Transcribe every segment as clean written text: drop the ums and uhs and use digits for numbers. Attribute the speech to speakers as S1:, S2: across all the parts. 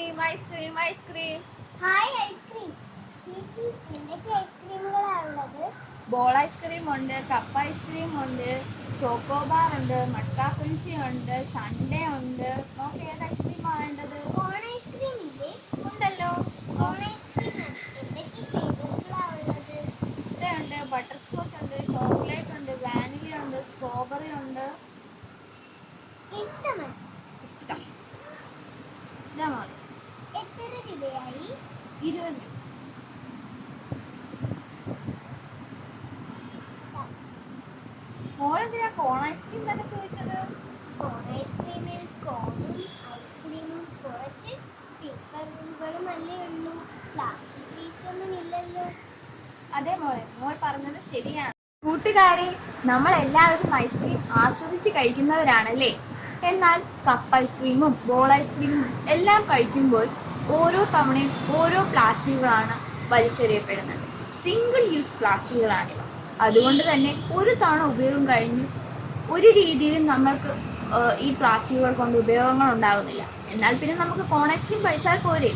S1: Ice cream ice cream ice cream.
S2: Hi ice cream. ചേച്ചി എന്തൊക്കെ ഐസ്ക്രീമുകളാണ് ഉള്ളത്?
S1: ബോൾ ഐസ്ക്രീം ഉണ്ട്, കപ്പ് ഐസ്ക്രീം ഉണ്ട്, ചോക്കോബാർ ഉണ്ട്, മട്ട കുൽഫി ഉണ്ട്, സൺഡേ ഉണ്ട്. നോക്ക് ഏത് ഐസ്ക്രീമാണ് വേണ്ടത്?
S2: കോൺ ഐസ്ക്രീം ഇല്ലേ?
S1: ഉണ്ടല്ലോ.
S2: കോൺ ഐസ്ക്രീം എന്തൊക്കെ ഫ്ലേവേഴ്സിലാണ് ഉള്ളത്?
S1: ഉണ്ട്, ബട്ടർ സ്കോച്ച് ഉണ്ട്, ചോക്ലേറ്റ് ഉണ്ട്, വാനില ഉണ്ട്, സ്ട്രോബെറി ഉണ്ട്.
S2: ഇഷ്ടമാണ്.
S1: ഇഷ്ടം ഇഷ്ടമാണ്.
S2: എത്ര രൂപയായി?
S1: 20 രൂപ. മോളെന്തിനാ കോൺ ഐസ്ക്രീം തന്നെ ചോദിച്ചത്?
S2: കോൺ ഐസ്ക്രീമിൽ കോണും ഐസ്ക്രീമും കുറച്ച് പിക്കലുകളും അല്ലേ ഉള്ളൂ, പ്ലാസ്റ്റിക് പീസ് ഒന്നും ഇല്ലല്ലോ.
S1: അതെ മോളെ, മോൾ പറഞ്ഞത് ശരിയാണ്. കൂട്ടുകാരെ, നമ്മൾ എല്ലാവരും ഐസ്ക്രീം ആസ്വദിച്ച് കഴിക്കുന്നവരാണല്ലേ. എന്നാൽ കപ്പ് ഐസ്ക്രീമും ബോൾ ഐസ്ക്രീമും എല്ലാം കഴിക്കുമ്പോൾ ഓരോ തവണയും ഓരോ പ്ലാസ്റ്റിക്കുകളാണ് വലിച്ചെറിയപ്പെടുന്നത്. Single use പ്ലാസ്റ്റിക്കുകളാണിവ. അതുകൊണ്ട് തന്നെ ഒരു തവണ ഉപയോഗം കഴിഞ്ഞ് ഒരു രീതിയിലും നമ്മൾക്ക് ഈ പ്ലാസ്റ്റിക്കുകൾ കൊണ്ട് ഉപയോഗങ്ങൾ ഉണ്ടാകുന്നില്ല. എന്നാൽ പിന്നെ നമുക്ക് കോൺ ഐസ്ക്രീം കഴിച്ചാൽ പോരെ.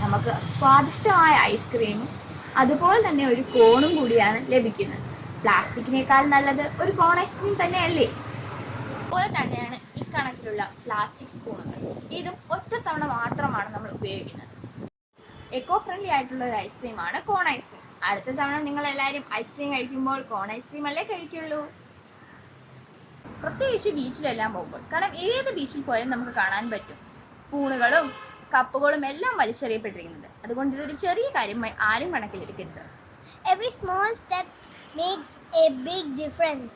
S1: നമുക്ക് സ്വാദിഷ്ടമായ ഐസ്ക്രീമും അതുപോലെ തന്നെ ഒരു കോണും കൂടിയാണ് ലഭിക്കുന്നത്. പ്ലാസ്റ്റിക്കിനേക്കാൾ നല്ലത് ഒരു കോൺ ഐസ്ക്രീം തന്നെയല്ലേ. അതുപോലെ തന്നെയാണ് ഇക്കണക്കിലുള്ള പ്ലാസ്റ്റിക് സ്പൂണുകൾ. ഇതും ഒറ്റത്തവണ മാത്രമാണ് നമ്മൾ ഉപയോഗിക്കുന്നത്. എക്കോ ഫ്രണ്ട്ലി ആയിട്ടുള്ള ഒരു ഐസ്ക്രീമാണ് കോൺ ഐസ്ക്രീം. അടുത്ത തവണ നിങ്ങൾ എല്ലാവരും ഐസ്ക്രീം കഴിക്കുമ്പോൾ കോൺ ഐസ്ക്രീം അല്ലേ കഴിക്കുള്ളൂ. പ്രത്യേകിച്ച് ബീച്ചിലെല്ലാം പോകുമ്പോൾ. കാരണം ഏത് ബീച്ചിൽ പോയാലും നമുക്ക് കാണാൻ പറ്റും സ്പൂണുകളും കപ്പുകളും എല്ലാം വലിച്ചെറിയപ്പെട്ടിരിക്കുന്നത്. അതുകൊണ്ട് ഇതൊരു ചെറിയ കാര്യമായി ആരും കണക്കിലെടുക്കരുത്.
S2: Every small step makes a big difference.